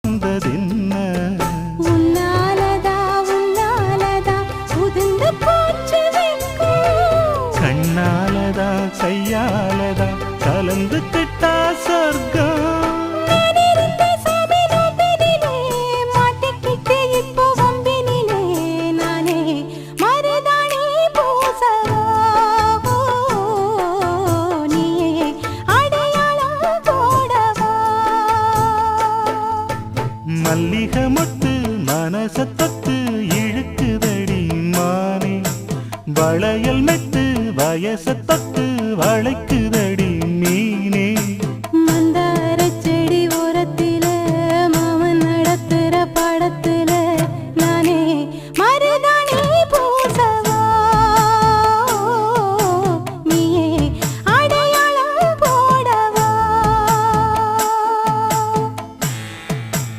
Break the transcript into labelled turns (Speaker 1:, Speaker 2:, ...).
Speaker 1: வந்ததென்ன
Speaker 2: உன்னாலதா உன்னாலதா உதிர்ந்து போச்சு வெட்கம்
Speaker 1: கண்ணாலதா கையாலதா கலந்து கிட்டா சொர்க்கம் மல்லிகை மொட்டு மனசத்தத்து இழுக்குதடி மானே வளையல் மெட்டு வயசத்தத்து வளைக்குதடி